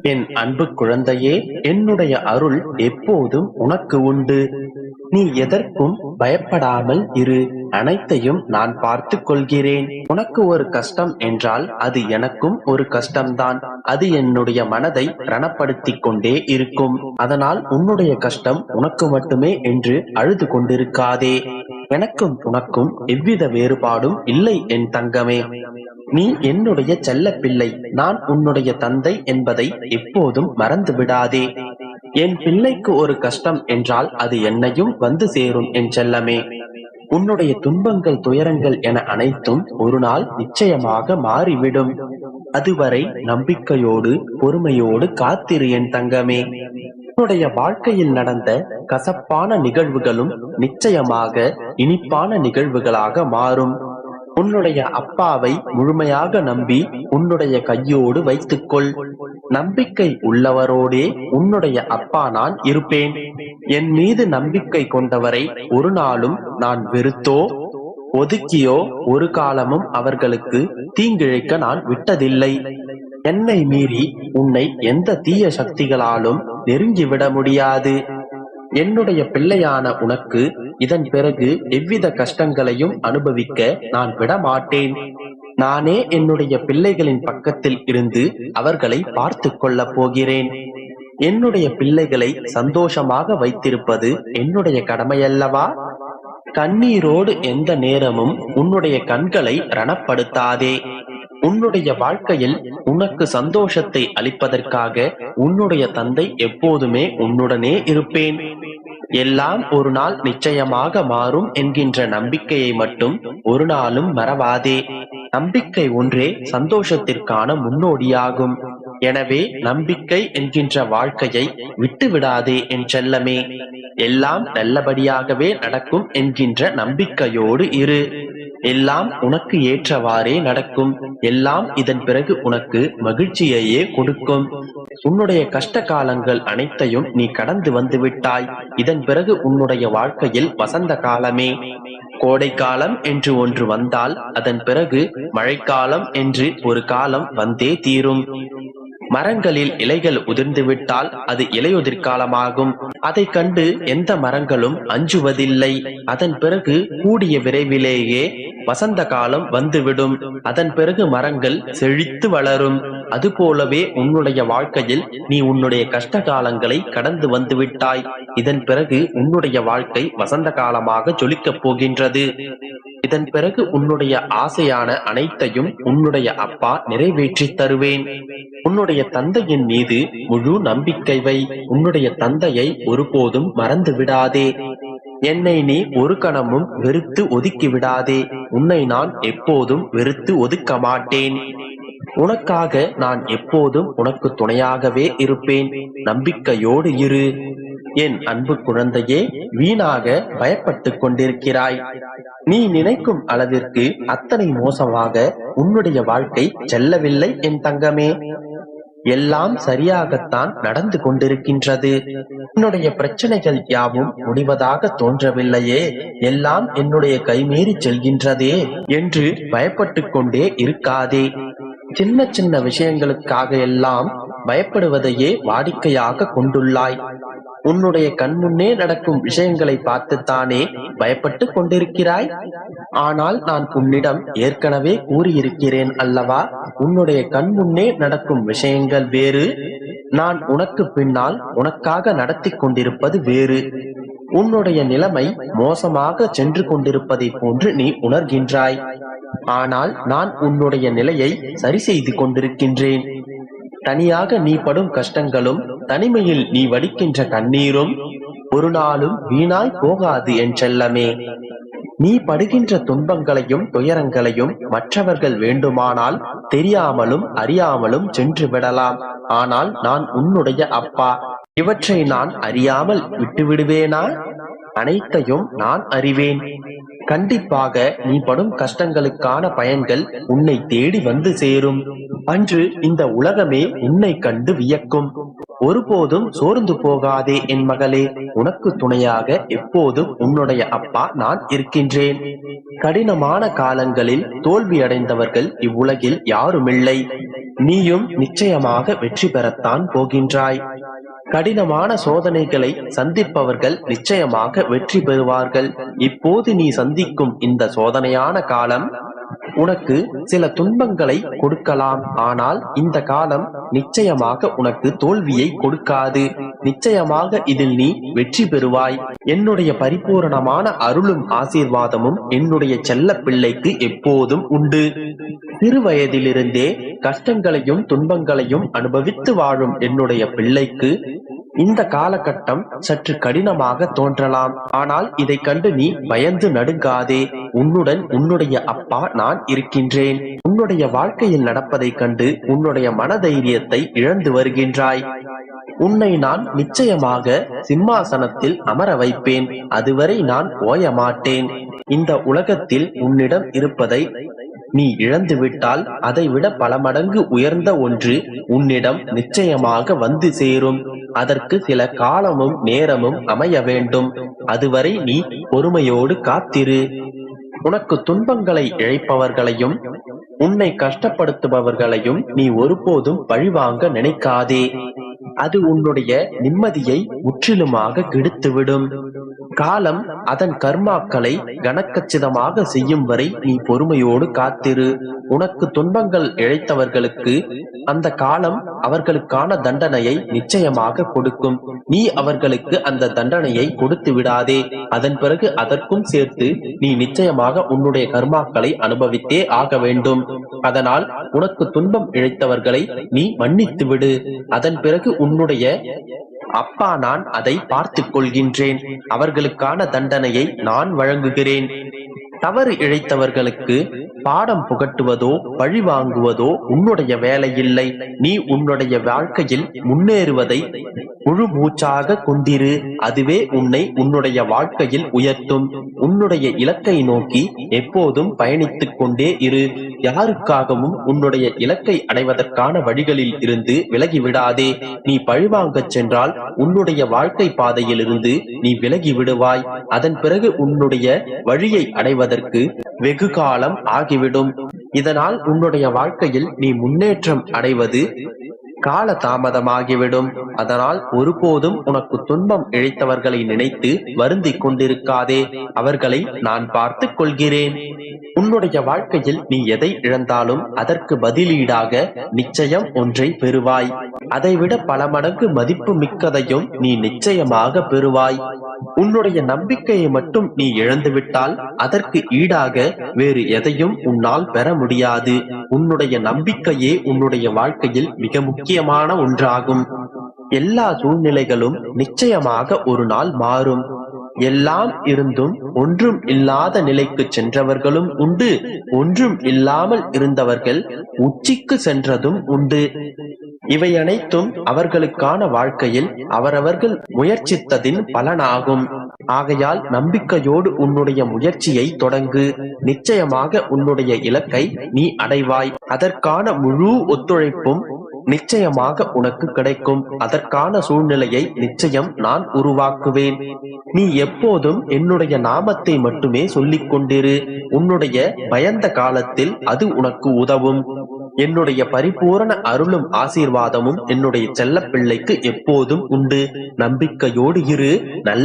என் அன்பு குழந்தையே, என்னுடைய அருள் எப்போதும் உனக்கு உண்டு. நீ எதற்கும் பயப்படாமல் இரு. அனைத்தையும் நான் பார்த்து கொள்கிறேன். உனக்கு ஒரு கஷ்டம் என்றால் அது எனக்கும் ஒரு கஷ்டம்தான். அது என்னுடைய மனதை ரணப்படுத்திக் கொண்டே இருக்கும். அதனால் உன்னுடைய கஷ்டம் உனக்கு மட்டுமே என்று அழுது கொண்டிருக்காதே. எனக்கும் உனக்கும் எவ்வித வேறுபாடும் இல்லை என் தங்கமே. நீ என்னுடைய செல்ல பிள்ளை, நான் உன்னுடைய தந்தை என்பதை எப்போதும் மறந்து விடாதே. என் பிள்ளைக்கு ஒரு கஷ்டம் என்றால் அது என்னையும் வந்து சேரும் என் செல்லமே. உன்னுடைய துன்பங்கள் துயரங்கள் என அனைத்தும் ஒரு நாள் நிச்சயமாக மாறிவிடும். அதுவரை நம்பிக்கையோடு பொறுமையோடு காத்திரு என் தங்கமே. உன்னுடைய வாழ்க்கையில் நடந்த கசப்பான நிகழ்வுகளும் நிச்சயமாக இனிப்பான நிகழ்வுகளாக மாறும். உன்னுடைய அப்பாவை முழுமையாக நம்பி உன்னுடைய கையோடு வைத்துக்கொள். நம்பிக்கை உள்ளவரோடே உன்னுடைய அப்பா நான் இருப்பேன். என் மீது நம்பிக்கை கொண்டவரை ஒரு நாளும் நான் வெறுத்தோ ஒதுக்கியோ ஒரு காலமும் அவர்களுக்கு தீங்கிழைக்க நான் விட்டதில்லை. என்னை மீறி உன்னை எந்த தீய சக்திகளாலும் நெருங்கிவிட முடியாது. என்னுடைய பிள்ளையான உனக்கு இதன் பிறகு எவ்வித கஷ்டங்களையும் அனுபவிக்க நான் விடமாட்டேன். நானே என்னுடைய பிள்ளைகளின் பக்கத்தில் இருந்து அவர்களை பார்த்து கொள்ளப் போகிறேன். என்னுடைய பிள்ளைகளை சந்தோஷமாக வைத்திருப்பது என்னுடைய கடமையல்லவா? கண்ணீரோடு எந்த நேரமும் உன்னுடைய கண்களை ரணப்படுத்தாதே. உன்னுடைய வாழ்க்கையில் உனக்கு சந்தோஷத்தை அளிப்பதற்காக உன்னுடைய தந்தை எப்போதுமே உன்னுடனே இருப்பேன். எல்லாம் ஒரு நாள் நிச்சயமாக மாறும் என்கின்ற நம்பிக்கையை மட்டும் ஒரு நாளும் மறவாதே. நம்பிக்கை ஒன்றே சந்தோஷத்திற்கான முன்னோடியாகும். எனவே நம்பிக்கை என்கின்ற வாழ்க்கையை விட்டு விடாதே என் செல்லமே. எல்லாம் நல்லபடியாகவே நடக்கும் என்கின்ற நம்பிக்கையோடு இரு. எல்லாம் உனக்கு ஏற்றவாறே நடக்கும். எல்லாம் இதன் பிறகு உனக்கு மகிழ்ச்சியையே கொடுக்கும். உன்னுடைய கஷ்ட காலங்கள் அனைத்தையும் நீ கடந்து வந்து விட்டாய். இதன் பிறகு உன்னுடைய வாழ்க்கையில் வசந்த காலமே. கோடை காலம் என்று ஒன்று வந்தால் அதன் பிறகு மழைக்காலம் என்று ஒரு காலம் வந்தே தீரும். மரங்களில் இலைகள் உதிர்ந்து விட்டால் அது இலையுதிர் காலமாகும். அதை கண்டு எந்த மரங்களும் அஞ்சுவதில்லை. அதன் பிறகு கூடிய விரைவிலேயே வசந்த காலம் வந்துவிடும். அதன் பிறகு மரங்கள் செழித்து வளரும். அதுபோலவே உன்னுடைய வாழ்க்கையில் நீ உன்னுடைய கஷ்ட காலங்களை கடந்து வந்து விட்டாய். இதன் பிறகு உன்னுடைய வாழ்க்கை வசந்த காலமாக ஜொலிக்கப் போகின்றது. இதன் பிறகு உன்னுடைய ஆசையான அனைத்தையும் உன்னுடைய அப்பா நிறைவேற்றி தருவேன். உன்னுடைய தந்தையின் மீது முழு நம்பிக்கை வை. உன்னுடைய தந்தையை ஒருபோதும் மறந்து விடாதே. என்னை நீ ஒரு கணமும் வெறுத்து ஒதுக்கி விடாதே. உன்னை நான் எப்போதும் வெறுத்து ஒதுக்க மாட்டேன். உனக்காக நான் எப்போதும் உனக்கு துணையாகவே இருப்பேன். நம்பிக்கையோடு இரு. என் அன்பு குழந்தையே, வீணாக பயப்பட்டு கொண்டிருக்கிறாய். நீ நினைக்கும் அளவிற்கு அத்தனை மோசமாக உன்னுடைய வாழ்க்கை செல்லவில்லை என் தங்கமே. எல்லாம் சரியாகத்தான் நடந்து கொண்டிருக்கின்றது. உன்னுடைய பிரச்சனைகள் யாவும் முடிவதாக தோன்றவில்லையே, எல்லாம் என்னுடைய கைமீறி செல்கின்றதே என்று பயப்பட்டு கொண்டே இருக்காதே. சின்ன சின்ன விஷயங்களுக்காக எல்லாம் பயப்படுவதையே வாடிக்கையாக கொண்டுள்ளாய். உன்னுடைய கண்முன்னே நடக்கும் விஷயங்களை பார்த்துத்தானே பயப்பட்டு கொண்டிருக்கிறாய். ஆனால் நான் உன்னிடம் ஏற்கனவே கூறியிருக்கிறேன் அல்லவா, உன்னுடைய கண்முன்னே நடக்கும் விஷயங்கள் வேறு, நான் உனக்கு பின்னால் உனக்காக நடத்தி கொண்டிருப்பது வேறு. உன்னுடைய நிலைமை மோசமாக சென்று கொண்டிருப்பதை போன்று நீ உணர்கின்றாய். ஆனால் நான் உன்னுடைய நிலையை சரி செய்து கொண்டிருக்கின்றேன். தனியாக நீ படும் கஷ்டங்களும் தனிமையில் நீ வடிக்கின்ற கண்ணீரும் ஒரு நாளும் வீணாய் போகாது என் செல்லமே. நீ படுகின்ற துன்பங்களையும் துயரங்களையும் மற்றவர்கள் வேண்டுமானால் தெரியாமலும் அறியாமலும் சென்று விடலாம். ஆனால் நான் உன்னுடைய அப்பா, இவற்றை நான் அறியாமல் விட்டு விடுவேனா? அனைத்தையும் நான் அறிவேன். கண்டிப்பாக நீ படும் கஷ்டங்களுக்கான பயன்கள் உன்னை தேடி வந்து சேரும். அன்று இந்த உலகமே உன்னை கண்டு வியக்கும். ஒருபோதும் சோர்ந்து போகாதே என் மகளே. உனக்கு துணையாக எப்போதும் உன்னுடைய அப்பா நான் இருக்கின்றேன். கடினமான காலங்களில் தோல்வி அடைந்தவர்கள் இவ்வுலகில் யாருமில்லை. நீயும் நிச்சயமாக வெற்றி பெறத்தான் போகின்றாய். கடினமான சோதனைகளை சந்திப்பவர்கள் நிச்சயமாக வெற்றி பெறுவார்கள். இப்போது நீ சந்திக்கும் இந்த சோதனையான காலம் உனக்கு சில துன்பங்களை கொடுக்கலாம். ஆனால் இந்த காலம் நிச்சயமாக உனக்கு தோல்வியை கொடுக்காது. நிச்சயமாக இதில் நீ வெற்றி பெறுவாய். என்னுடைய பரிபூரணமான அருளும் ஆசீர்வாதமும் என்னுடைய செல்ல பிள்ளைக்கு எப்போதும் உண்டு. சிறு வயதிலிருந்தே கஷ்டங்களையும் துன்பங்களையும் அனுபவித்து வாழும் என்னுடைய பிள்ளைக்கு இந்த காலகட்டம் சற்று கடினமாக தோன்றலாம். ஆனால் இதை கண்டு நீ பயந்து நடுங்காதே. உன்னுடன் உன்னுடைய அப்பா நான் இருக்கின்றேன். உன்னுடைய வாழ்க்கையில் நடப்பதை கண்டு உன்னுடைய மனதைரியத்தை இழந்து வருகின்றாய். உன்னை நான் நிச்சயமாக சிம்மாசனத்தில் அமர வைப்பேன். அதுவரை நான் ஓய மாட்டேன். இந்த உலகத்தில் உன்னிடம் இருப்பதை நீ இழந்துவிட்டால் அதைவிட பல மடங்கு உயர்ந்த ஒன்று உன்னிடம் நிச்சயமாக வந்து சேரும். அதற்கு சில காலமும் நேரமும் அமைய வேண்டும். அதுவரை நீ பொறுமையோடு காத்திரு. உனக்கு துன்பங்களை இழைப்பவர்களையும் உன்னை கஷ்டப்படுத்துபவர்களையும் நீ ஒருபோதும் பழிவாங்க நினைக்காதே. அது உன்னுடைய நிம்மதியை முற்றிலுமாக கெடுத்துவிடும். காலம் அதன் கர்மாக்களை கனக்கச்சிதமாக செய்யும் வரை நீ பொறுமையோடு காத்திரு. உனக்கு துன்பங்கள் இழைத்தவர்களுக்கு அந்த காலம் அவர்களுக்கான தண்டனையை நிச்சயமாக கொடுக்கும். நீ அவர்களுக்கு அந்த தண்டனையை கொடுத்து விடாதே. அதன் பிறகு அதற்கும் சேர்த்து நீ நிச்சயமாக உன்னுடைய கர்மாக்களை அனுபவித்தே ஆக வேண்டும். அதனால் உனக்கு துன்பம் இழைத்தவர்களை நீ மன்னித்து விடு. அதன் பிறகு உன்னுடைய அப்பா நான் அதை பார்த்துக் கொள்கின்றேன். அவர்களுக்கான தண்டனையை நான் வழங்குகிறேன். தவறு இழைத்தவர்களுக்கு பாடம் புகட்டுவதோ பழி வாங்குவதோ உன்னுடைய வேலையில்லை. நீ உன்னுடைய வாழ்க்கையில் முன்னேறுவதை முழு மூச்சாக கொண்டிரு. அதுவே உன்னை உன்னுடைய வாழ்க்கையில் உயர்த்தும். உன்னுடைய இலக்கை நோக்கி எப்போதும் பயணித்துக் கொண்டே இரு. யாருக்காகவும் உன்னுடைய இலக்கை அடைவதற்கான வழிகளில் இருந்து விலகி விடாதே. நீ பழிவாங்கச் சென்றால் உன்னுடைய வாழ்க்கை பாதையில் இருந்து நீ விலகி விடுவாய். அதன் பிறகு உன்னுடைய வழியை அடைவதற்கு வெகு காலம் ஆகிவிடும். இதனால் உன்னுடைய வாழ்க்கையில் நீ முன்னேற்றம் அடைவது கால தாமதமாகிவிடும். அதனால் ஒருபோதும் உனக்கு துன்பம் இழைத்தவர்களை நினைத்து வருந்திக் கொண்டிருக்காதே. அவர்களை நான் பார்த்துக் கொள்கிறேன். உன்னுடைய வாழ்க்கையில் நீ எதை இழந்தாலும் அதற்கு பதிலீடாக நிச்சயம் ஒன்றை பெறுவாய். அதைவிட பல மடங்கு மதிப்பு மிக்கதையும் நீ நிச்சயமாக பெறுவாய். உன்னுடைய நம்பிக்கையை மட்டும் நீ இழந்துவிட்டால் அதற்கு ஈடாக வேறு எதையும் உன்னால் பெற முடியாது. உன்னுடைய நம்பிக்கையே உன்னுடைய வாழ்க்கையில் மிக முக்கியமான ஒன்றாகும். எல்லா சூழ்நிலைகளும் நிச்சயமாக ஒரு நாள் மாறும். எல்லாம் இருந்தும் ஒன்றும் இல்லாத நிலைக்கு சென்றவர்களும் உண்டு. ஒன்றும் இல்லாமல் இருந்தவர்கள் உச்சிக்கு சென்றதும் உண்டு. இவை அனைத்தும் அவர்களுக்கான வாழ்க்கையில் அவரவர்கள் முயற்சித்ததின் பலனாகும். ஆகையால் நம்பிக்கையோடு உன்னுடைய முயற்சியை தொடங்கு. நிச்சயமாக உன்னுடைய இலக்கை நீ அடைவாய். அதற்கான முழு ஒத்துழைப்பும் நிச்சயமாக உனக்கு கிடைக்கும். அதற்கான சூழ்நிலையை நிச்சயம் நான் உருவாக்குவேன். நீ எப்போதும் என்னுடைய நாமத்தை மட்டுமே சொல்லிக் கொண்டிரு. உன்னுடைய பயந்த காலத்தில் அது உனக்கு உதவும். என்னுடைய பரிபூரண அருளும் ஆசீர்வாதமும் என்னுடைய செல்ல பிள்ளைக்கு எப்போதும் உண்டு. நம்பிக்கையோடு இரு. நல்ல